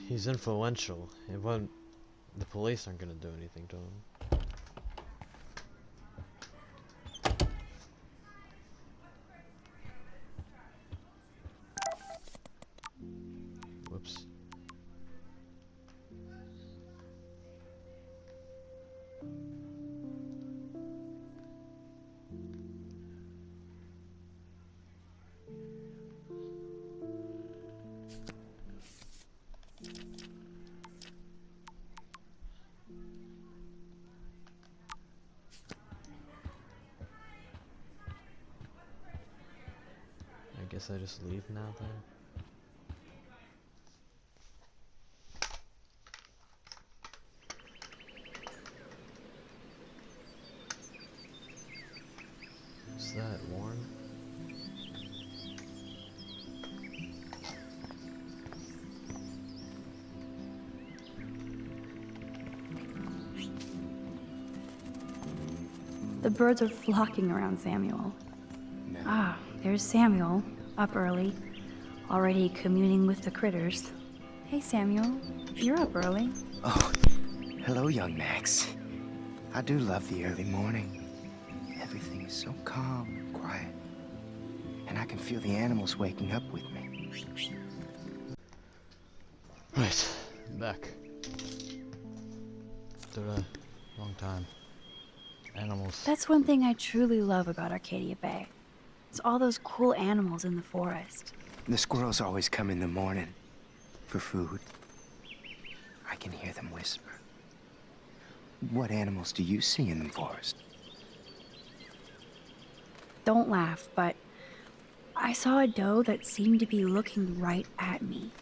He's influential. It won't. The police aren't gonna do anything to him. Whoops. I guess I just leave now then. What's that, Warren? The birds are flocking around Samuel. Ah, there's Samuel, up early, already communing with the critters. Hey Samuel, you're up early. Oh, hello, young Max. I do love the early morning. Everything is so calm and quiet. And I can feel the animals waking up with me. Right, back. After a long time. Animals. That's one thing I truly love about Arcadia Bay. It's all those cool animals in the forest. The squirrels always come in the morning for food. I can hear them whisper. What animals do you see in the forest? Don't laugh, but I saw a doe that seemed to be looking right at me.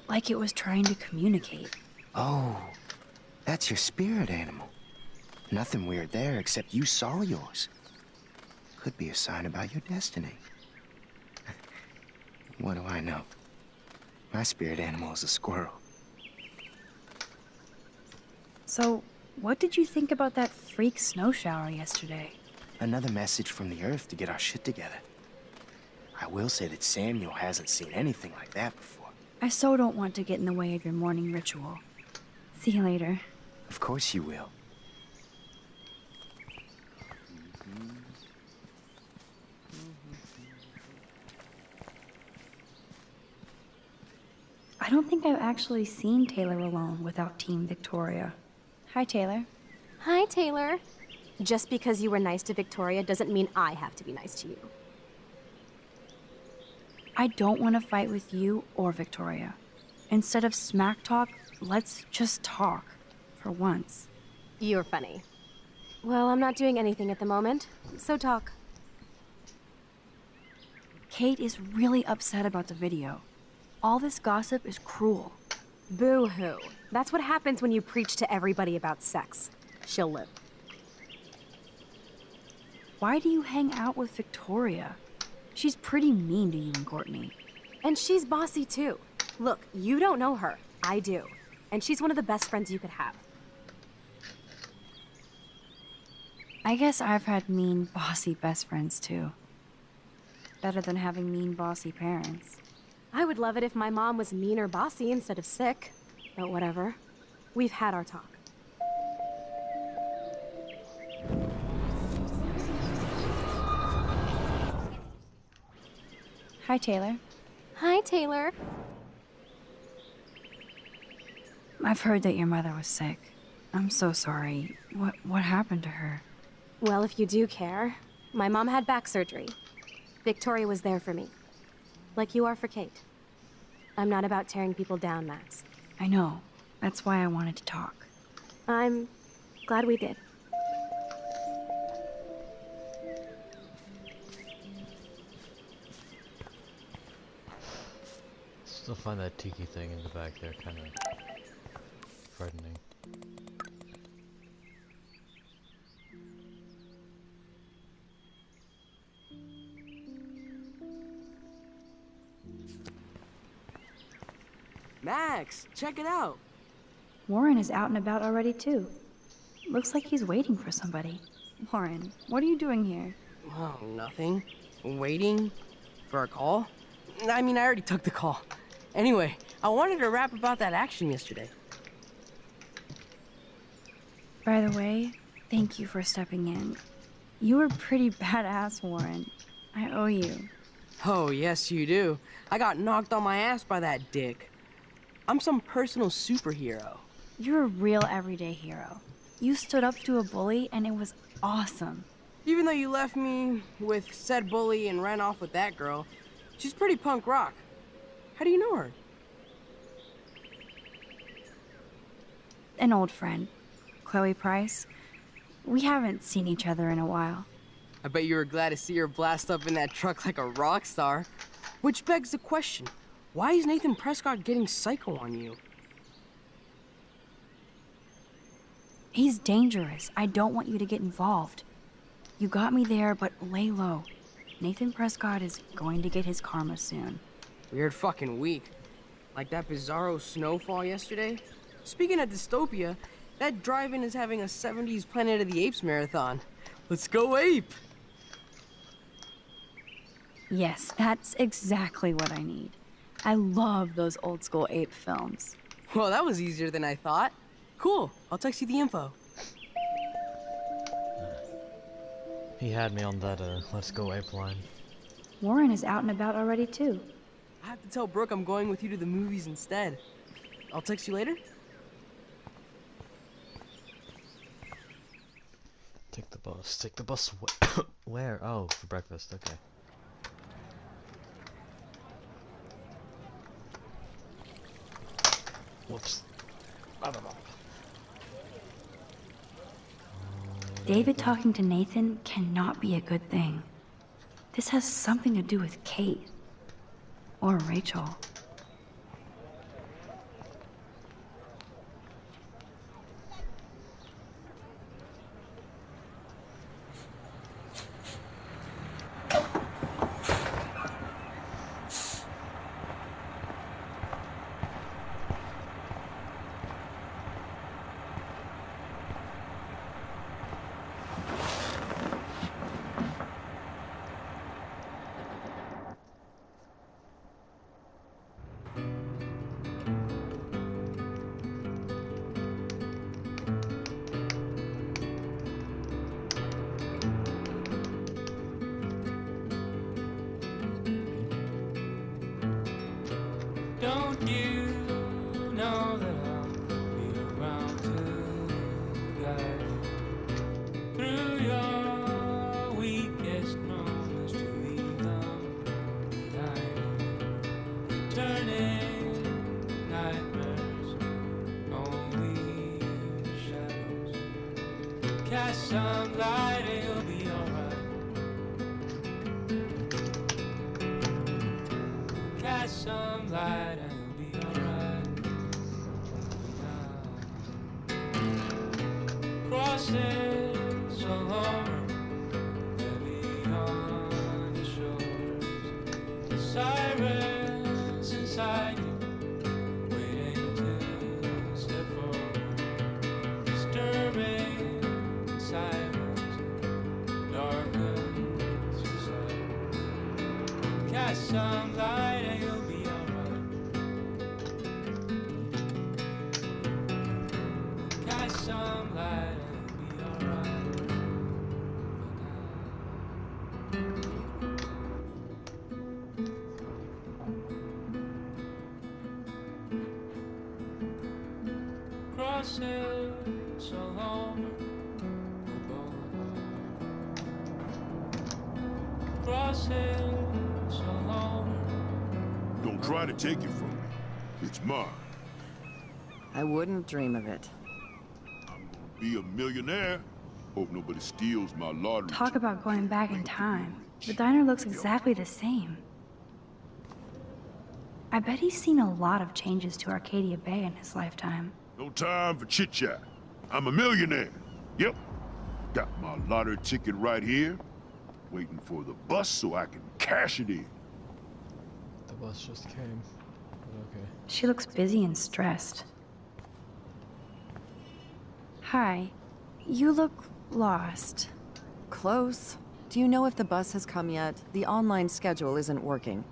Like it was trying to communicate. Oh, that's your spirit animal. Nothing weird there, except you saw yours. Could be a sign about your destiny. What do I know? My spirit animal is a squirrel. So, what did you think about that freak snow shower yesterday? Another message from the Earth to get our shit together. I will say that Samuel hasn't seen anything like that before. I so don't want to get in the way of your morning ritual. See you later. Of course you will. I don't think I've actually seen Taylor alone without Team Victoria. Hi, Taylor. Hi, Taylor. Just because you were nice to Victoria doesn't mean I have to be nice to you. I don't want to fight with you or Victoria. Instead of smack talk, let's just talk. For once. You're funny. Well, I'm not doing anything at the moment, so talk. Kate is really upset about the video. All this gossip is cruel. Boo-hoo. That's what happens when you preach to everybody about sex. She'll live. Why do you hang out with Victoria? She's pretty mean to you and Courtney. And she's bossy too. Look, you don't know her. I do. And she's one of the best friends you could have. I guess I've had mean, bossy best friends too. Better than having mean, bossy parents. I would love it if my mom was mean or bossy instead of sick. But whatever. We've had our talk. Hi, Taylor. Hi, Taylor. I've heard that your mother was sick. I'm so sorry. What happened to her? Well, if you do care, my mom had back surgery. Victoria was there for me. Like you are for Kate. I'm not about tearing people down, Max. I know. That's why I wanted to talk. I'm glad we did. Still find that tiki thing in the back there kind of frightening. Max, check it out. Warren is out and about already too. Looks like he's waiting for somebody. Warren, what are you doing here? Oh, nothing. Waiting for a call? I mean, I already took the call. Anyway, I wanted to rap about that action yesterday. By the way, thank you for stepping in. You were pretty badass, Warren. I owe you. Oh, yes, you do. I got knocked on my ass by that dick. I'm some personal superhero. You're a real everyday hero. You stood up to a bully, and it was awesome. Even though you left me with said bully and ran off with that girl, she's pretty punk rock. How do you know her? An old friend, Chloe Price. We haven't seen each other in a while. I bet you were glad to see her blast up in that truck like a rock star. Which begs the question, why is Nathan Prescott getting psycho on you? He's dangerous. I don't want you to get involved. You got me there, but lay low. Nathan Prescott is going to get his karma soon. Weird fucking week. Like that bizarro snowfall yesterday. Speaking of dystopia, that drive-in is having a 70s Planet of the Apes marathon. Let's go ape! Yes, that's exactly what I need. I love those old school ape films. Well, that was easier than I thought. Cool, I'll text you the info. He had me on that, let's go ape line. Warren is out and about already, too. I have to tell Brooke I'm going with you to the movies instead. I'll text you later. Take the bus. Take the bus. Where? Oh, for breakfast. Okay. Whoops. I don't know. David talking to Nathan cannot be a good thing. This has something to do with Kate. Or Rachel. Don't you know that I'll be around to guide you through your weakest moments to leave them behind? Turning nightmares, only shadows. Cast some light and you'll be alright. Cast some light. Crosses along, heavy on your shoulders. Sirens inside you, waiting to step forward. Disturbing silence, darkens your sight. Cast some light and you'll be alright. Cast some light. Crosses along the boulevard. Crosses along. Don't try to take it from me. It's mine. I wouldn't dream of it. I'm gonna be a millionaire. Hope nobody steals my lottery. Talk about going back in time. The diner looks exactly the same. I bet he's seen a lot of changes to Arcadia Bay in his lifetime. No time for chit-chat. I'm a millionaire. Yep. Got my lottery ticket right here. Waiting for the bus so I can cash it in. The bus just came. But okay. She looks busy and stressed. Hi. You look lost. Close. Do you know if the bus has come yet? The online schedule isn't working.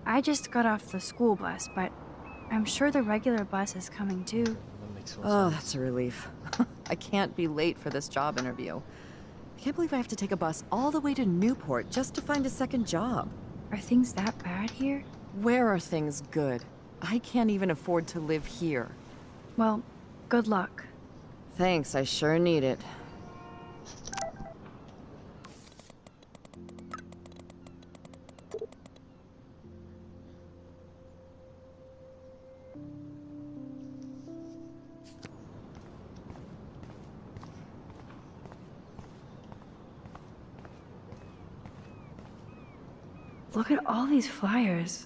I just got off the school bus, but I'm sure the regular bus is coming too. That makes more Oh, sense. that's a relief. I can't be late for this job interview. I can't believe I have to take a bus all the way to Newport just to find a second job. Are things that bad here? Where are things good? I can't even afford to live here. Well, good luck. Thanks, I sure need it. Look at all these flyers.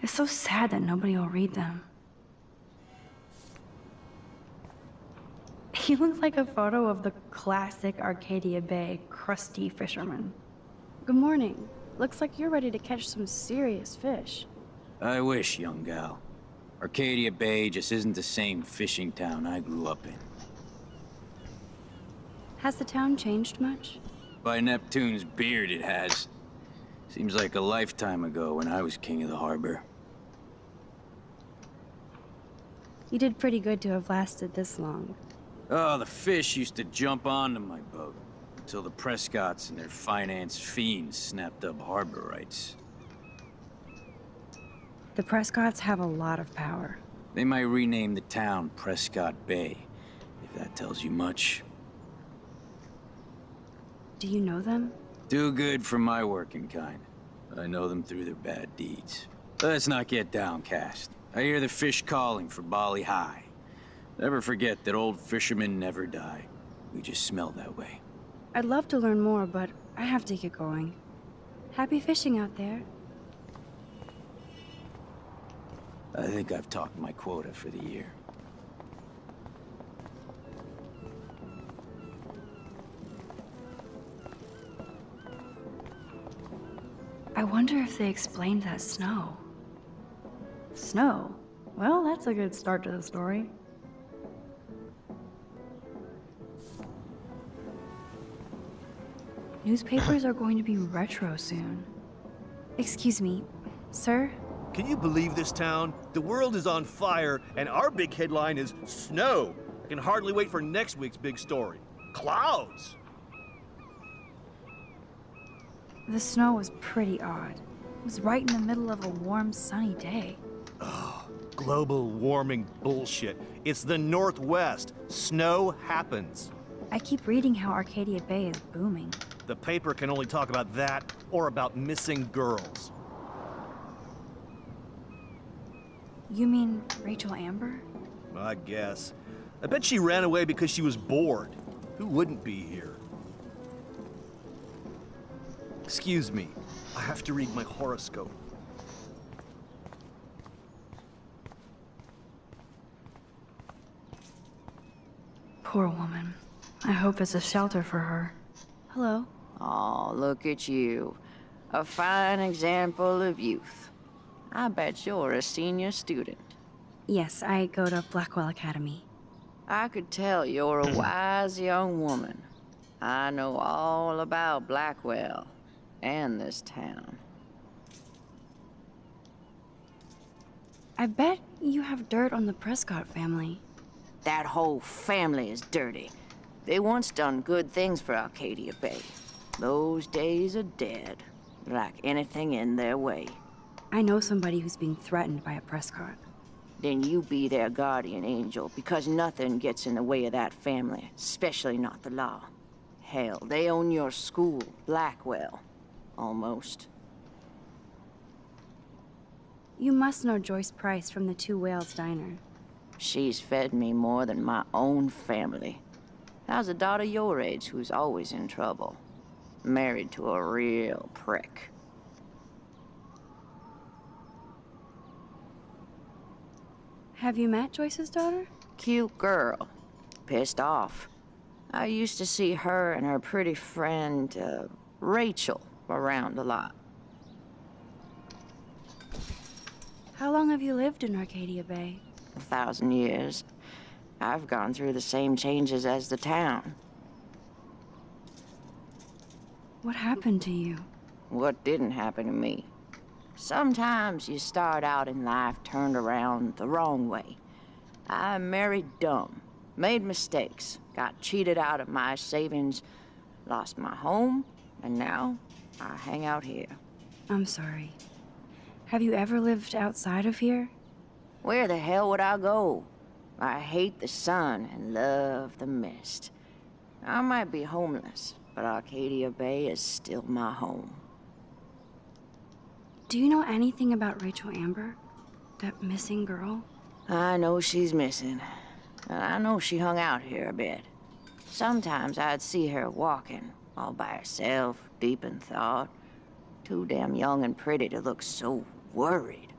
It's so sad that nobody will read them. He looks like a photo of the classic Arcadia Bay crusty fisherman. Good morning. Looks like you're ready to catch some serious fish. I wish, young gal. Arcadia Bay just isn't the same fishing town I grew up in. Has the town changed much? By Neptune's beard, it has. Seems like a lifetime ago when I was king of the harbor. You did pretty good to have lasted this long. Oh, the fish used to jump onto my boat until the Prescotts and their finance fiends snapped up harbor rights. The Prescotts have a lot of power. They might rename the town Prescott Bay, if that tells you much. Do you know them? Too good for my working kind. I know them through their bad deeds. Let's not get downcast. I hear the fish calling for Bali High. Never forget that old fishermen never die. We just smell that way. I'd love to learn more, but I have to get going. Happy fishing out there. I think I've talked my quota for the year. I wonder if they explained that snow. Snow? Well, that's a good start to the story. Newspapers are going to be retro soon. Excuse me, sir? Can you believe this town? The world is on fire, and our big headline is snow. I can hardly wait for next week's big story. Clouds! The snow was pretty odd. It was right in the middle of a warm, sunny day. Global warming bullshit. It's the Northwest. Snow happens. I keep reading how Arcadia Bay is booming. The paper can only talk about that or about missing girls. You mean Rachel Amber? I guess. I bet she ran away because she was bored. Who wouldn't be here? Excuse me. I have to read my horoscope. Poor woman. I hope there's a shelter for her. Hello? Oh, look at you. A fine example of youth. I bet you're a senior student. Yes, I go to Blackwell Academy. I could tell you're a wise young woman. I know all about Blackwell and this town. I bet you have dirt on the Prescott family. That whole family is dirty. They once done good things for Arcadia Bay. Those days are dead, like anything in their way. I know somebody who's being threatened by a Prescott. Then you be their guardian angel, because nothing gets in the way of that family, especially not the law. Hell, they own your school, Blackwell. Almost. You must know Joyce Price from the Two Whales Diner. She's fed me more than my own family. How's a daughter your age who's always in trouble? Married to a real prick. Have you met Joyce's daughter? Cute girl. Pissed off. I used to see her and her pretty friend, Rachel, around a lot. How long have you lived in Arcadia Bay? 1,000 years. I've gone through the same changes as the town. What happened to you? What didn't happen to me? Sometimes you start out in life turned around the wrong way. I married dumb, made mistakes, got cheated out of my savings, lost my home, and now I hang out here. I'm sorry. Have you ever lived outside of here? Where the hell would I go? I hate the sun and love the mist. I might be homeless, but Arcadia Bay is still my home. Do you know anything about Rachel Amber? That missing girl? I know she's missing. And I know she hung out here a bit. Sometimes I'd see her walking, all by herself, deep in thought. Too damn young and pretty to look so worried.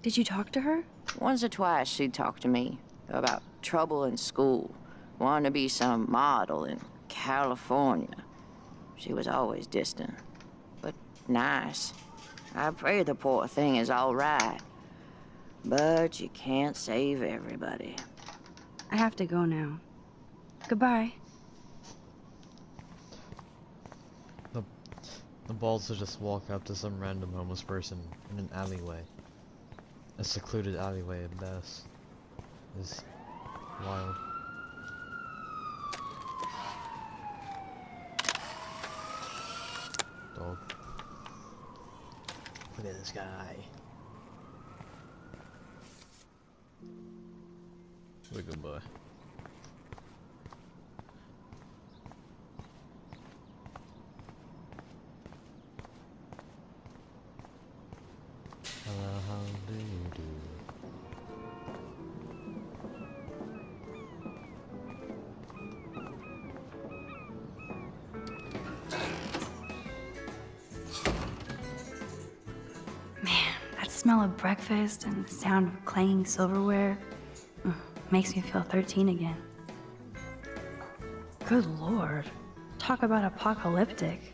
Did you talk to her? Once or twice she'd talk to me about trouble in school, wanting to be some model in California. She was always distant, but nice. I pray the poor thing is all right. But you can't save everybody. I have to go now. Goodbye. The balls to just walk up to some random homeless person in an alleyway. A secluded alleyway at best. Is wild. Dog. Look at this guy. What a good boy. Hello, how do you do? Man, that smell of breakfast and the sound of clanging silverware makes me feel 13 again. Good lord. Talk about apocalyptic.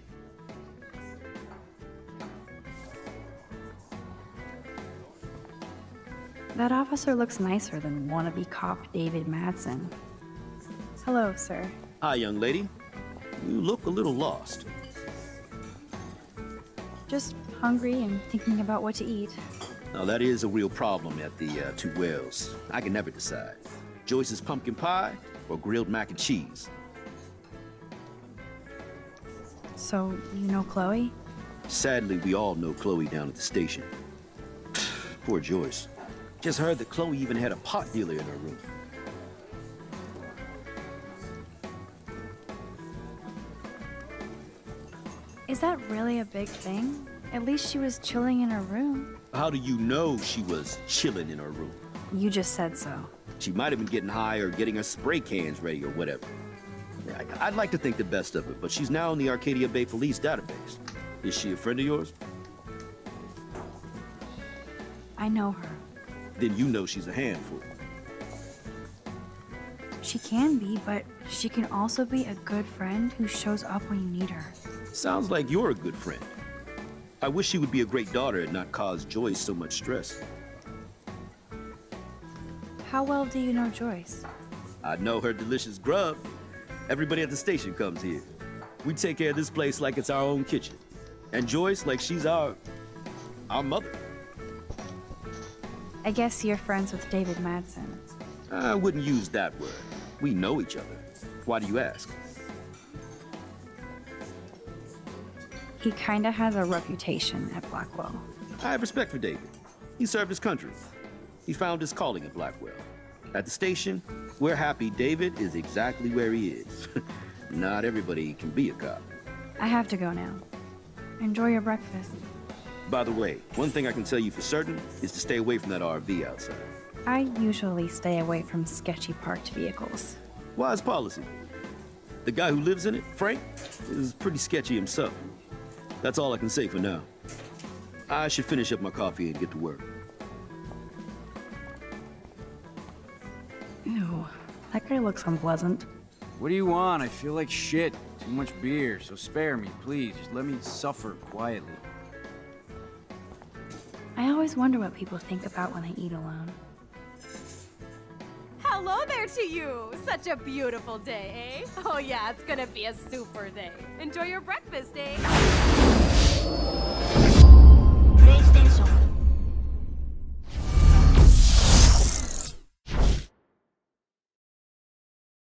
That officer looks nicer than wannabe cop David Madsen. Hello, sir. Hi, young lady. You look a little lost. Just hungry and thinking about what to eat. Now, that is a real problem at the Two Wells. I can never decide. Joyce's pumpkin pie or grilled mac and cheese. So, you know Chloe? Sadly, we all know Chloe down at the station. Poor Joyce. Just heard that Chloe even had a pot dealer in her room. Is that really a big thing? At least she was chilling in her room. How do you know she was chilling in her room? You just said so. She might have been getting high or getting her spray cans ready or whatever. Yeah, I'd like to think the best of it, but she's now in the Arcadia Bay Police database. Is she a friend of yours? I know her. Then you know she's a handful. She can be, but she can also be a good friend who shows up when you need her. Sounds like you're a good friend. I wish she would be a great daughter and not cause Joyce so much stress. How well do you know Joyce? I know her delicious grub. Everybody at the station comes here. We take care of this place like it's our own kitchen. And Joyce like she's our mother. I guess you're friends with David Madsen. I wouldn't use that word. We know each other. Why do you ask? He kinda has a reputation at Blackwell. I have respect for David. He served his country. He found his calling at Blackwell. At the station, we're happy David is exactly where he is. Not everybody can be a cop. I have to go now. Enjoy your breakfast. By the way, one thing I can tell you for certain is to stay away from that RV outside. I usually stay away from sketchy parked vehicles. Wise policy. The guy who lives in it, Frank, is pretty sketchy himself. That's all I can say for now. I should finish up my coffee and get to work. Ew, that guy looks unpleasant. What do you want? I feel like shit. Too much beer, so spare me, please. Just let me suffer quietly. I always wonder what people think about when they eat alone. Hello there to you! Such a beautiful day, eh? Oh yeah, it's gonna be a super day. Enjoy your breakfast, eh?